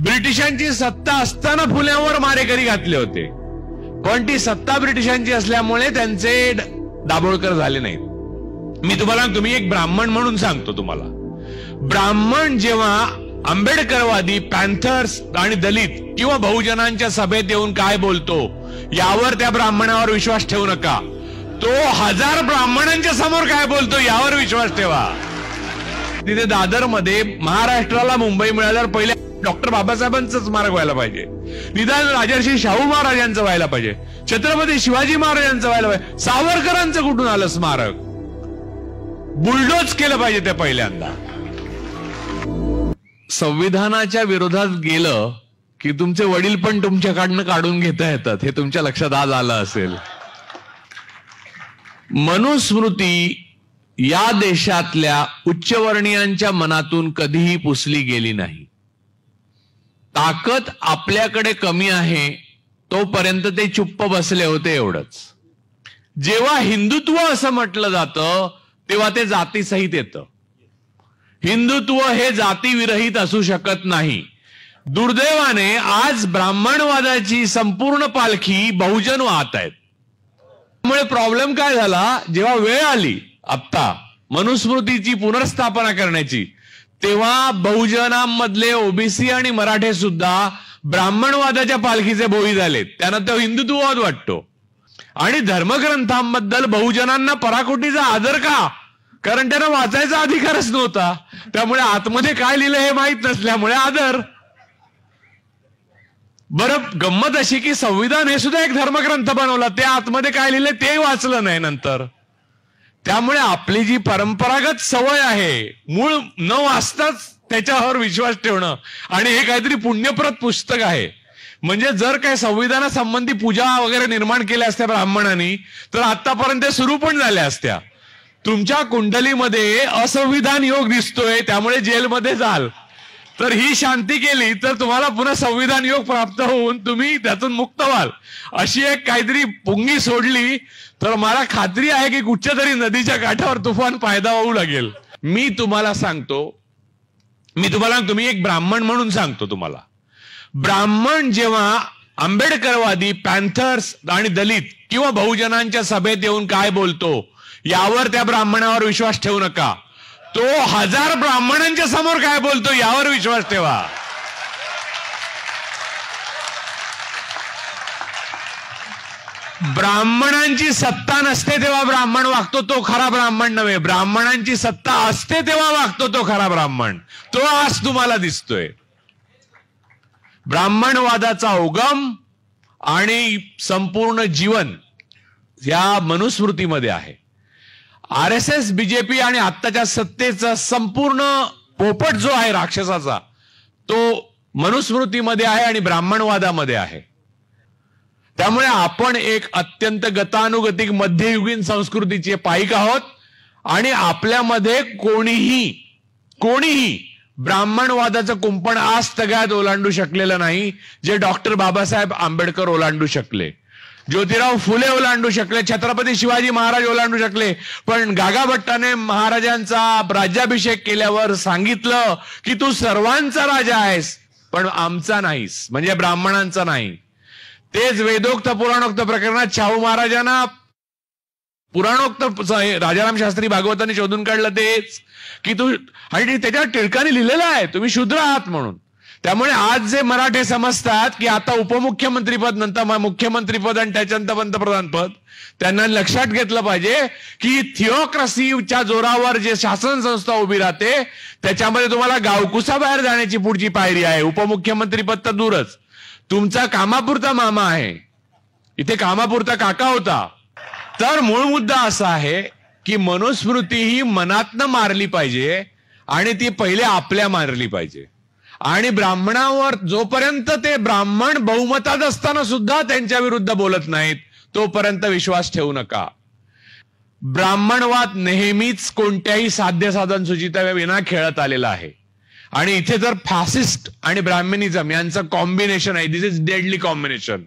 ब्रिटिशांची सत्ता असताना फुल्यांवर मारेकरी घातले होते, पण ती सत्ता ब्रिटिशांची असल्यामुळे त्यांचे दाभोळकर झाले नाहीत। मी तुम्हाला एक ब्राह्मण म्हणून सांगतो तुम्हाला, ब्राह्मण जेव्हा आंबेडकरवादी, पॅन्थर्स आणि दलित किंवा बहुजनांच्या सभेत येऊन काय बोलतो यावर त्या ब्राह्मणावर विश्वास ठेवू नका। तो 1000 ब्राह्मणांच्या समोर काय बोलतो यावर विश्वास ठेवा। तिथे दादर मध्ये महाराष्ट्राला मुंबई मिळाल्यावर पहिले डॉक्टर बाबासाहेबांचं स्मारक व्हायला पाहिजे, निदान राजर्षी शाहू महाराजांचं व्हायला पाहिजे, छत्रपती शिवाजी महाराजांचं व्हायला पाहिजे, सावरकरांचं कुठून आलं स्मारक? बुलडोज केलं पाहिजे ते पहिल्यांदा। संविधानाच्या विरोधात गेलं की तुमचे वडील पण तुमच्याकडनं काढून घेता येतात, हे तुमच्या लक्षात आज आलं असेल। मनुस्मृती या देशातल्या उच्चवर्णीयांच्या मनातून कधीही पुसली गेली नाही। ताकद आपल्याकडे कमी आहे तोपर्यंत ते चुप्प बसले होते, एवढंच। जेव्हा हिंदुत्व असं म्हटलं जातं तेव्हा ते जातीसहित येतं। हिंदुत्व हे जातीविरहित असू शकत नाही। दुर्दैवाने आज ब्राह्मणवादाची संपूर्ण पालखी बहुजन वाहत आहेत। त्यामुळे प्रॉब्लेम काय झाला, जेव्हा वेळ आली आता मनुस्मृतीची पुनर्स्थापना करण्याची, तेव्हा बहुजनांमधले ओबीसी आणि मराठे सुद्धा ब्राह्मणवादाच्या पालखीचे भोई झालेत। त्यांना तो हिंदुत्ववाद वाटतो आणि धर्मग्रंथांबद्दल बहुजनांना पराकोटीचा आदर का? कारण त्यांना वाचायचा अधिकारच नव्हता, त्यामुळे आतमध्ये काय लिहिलं हे माहित नसल्यामुळे आदर। बरं, गंमत अशी की संविधान हे सुद्धा एक धर्मग्रंथ बनवला, ते आतमध्ये काय लिहिलं ते वाचलं नाही नंतर। त्यामुळे आपली जी परंपरागत सवय आहे, मूळ न वाचताच त्याच्यावर विश्वास ठेवणं, आणि हे काहीतरी पुण्यप्रत पुस्तक आहे, म्हणजे जर काय संविधानासंबंधी पूजा वगैरे निर्माण केल्या असत्या ब्राह्मणांनी तर आतापर्यंत सुरू पण झाल्या असत्या। तुमच्या कुंडलीमध्ये असंविधान योग दिसतोय, त्यामुळे जेलमध्ये जाल, तर ही शांती केली तर तुम्हाला पुन्हा संविधान योग प्राप्त होऊन तुम्ही त्यातून मुक्त व्हाल। अशी एक काहीतरी पुंगी सोडली तर मला खात्री आहे की कुठच्या तरी नदीच्या काठावर तुफान फायदा होऊ लागेल। मी तुम्हाला मी एक ब्राह्मण म्हणून सांगतो तुम्हाला, ब्राह्मण जेव्हा आंबेडकरवादी, पॅन्थर्स आणि दलित किंवा बहुजनांच्या सभेत येऊन काय बोलतो यावर त्या ब्राह्मणावर विश्वास ठेवू नका। तो 1000 ब्राह्मणांच्या समोर काय बोलतो यावर विश्वास ठेवा। ब्राह्मणांची सत्ता नसते तेव्हा ब्राह्मण वागतो तो खरा ब्राह्मण नव्हे, ब्राह्मणांची सत्ता असते तेव्हा वागतो तो खरा ब्राह्मण। तो आज तुम्हाला दिसतोय। ब्राह्मणवादाचा उगम आणि संपूर्ण जीवन या मनुस्मृतीमध्ये आहे। RSS, बीजेपी आणि आत्ताच्या सत्तेचा संपूर्ण पोपट जो आहे राक्षसाचा, तो मनुस्मृतीमध्ये आहे आणि ब्राह्मणवादामध्ये आहे। त्यामुळे आपण एक अत्यंत गतानुगतिक मध्ययुगीन संस्कृतीचे पाईक आहोत आणि आपल्यामध्ये कोणीही ब्राह्मणवादाचं कुंपण आज तगायत ओलांडू शकलेलं नाही, जे डॉक्टर बाबासाहेब आंबेडकर ओलांडू शकले, ज्योतिराव फुले ओलांडू शकले, छत्रपती शिवाजी महाराज ओलांडू शकले। पण गागा भट्टाने महाराजांचा राज्याभिषेक केल्यावर सांगितलं की तू सर्वांचा राजा आहेस पण आमचा नाहीस, म्हणजे ब्राह्मणांचा नाही। तेच वेदोक्त पुराणोक्त प्रकरणात शाहू महाराजांना पुराणोक्त राजाराम शास्त्री भागवतांनी शोधून काढलं तेच की तू, आणि त्याच्यावर टिळकाने लिहिलेलं आहे तुम्ही शूद्र आहात म्हणून। त्यामुळे आज जे मराठे समजतात की आता उपमुख्यमंत्रीपद नंतर मुख्यमंत्रीपद आणि त्याच्यानंतर पंतप्रधान पद, त्यांना लक्षात घेतलं पाहिजे की थिओक्रसीच्या जोरावर जे शासन संस्था उभी राहते त्याच्यामध्ये तुम्हाला गावकुसा बाहेर जाण्याची पुढची पायरी आहे। उपमुख्यमंत्रीपद तर दूरच, तुमचा कामापुरता मामा आहे, इथे कामापुरता काका होता। तर मूळ मुद्दा असा आहे की मनुस्मृती ही मनातनं मारली पाहिजे आणि ती पहिले आपल्या मारली पाहिजे। आणि ब्राह्मणावर जोपर्यंत ते ब्राह्मण बहुमतात असताना सुद्धा त्यांच्या विरुद्ध बोलत नाहीत तोपर्यंत विश्वास ठेवू नका। ब्राह्मणवाद नेहमीच कोणत्याही साध्य साधन सुचिता विना खेळत आलेला आहे आणि इथे जर फॅसिस्ट आणि ब्राह्मणिझम यांचं कॉम्बिनेशन आहे, दिस इज डेडली कॉम्बिनेशन।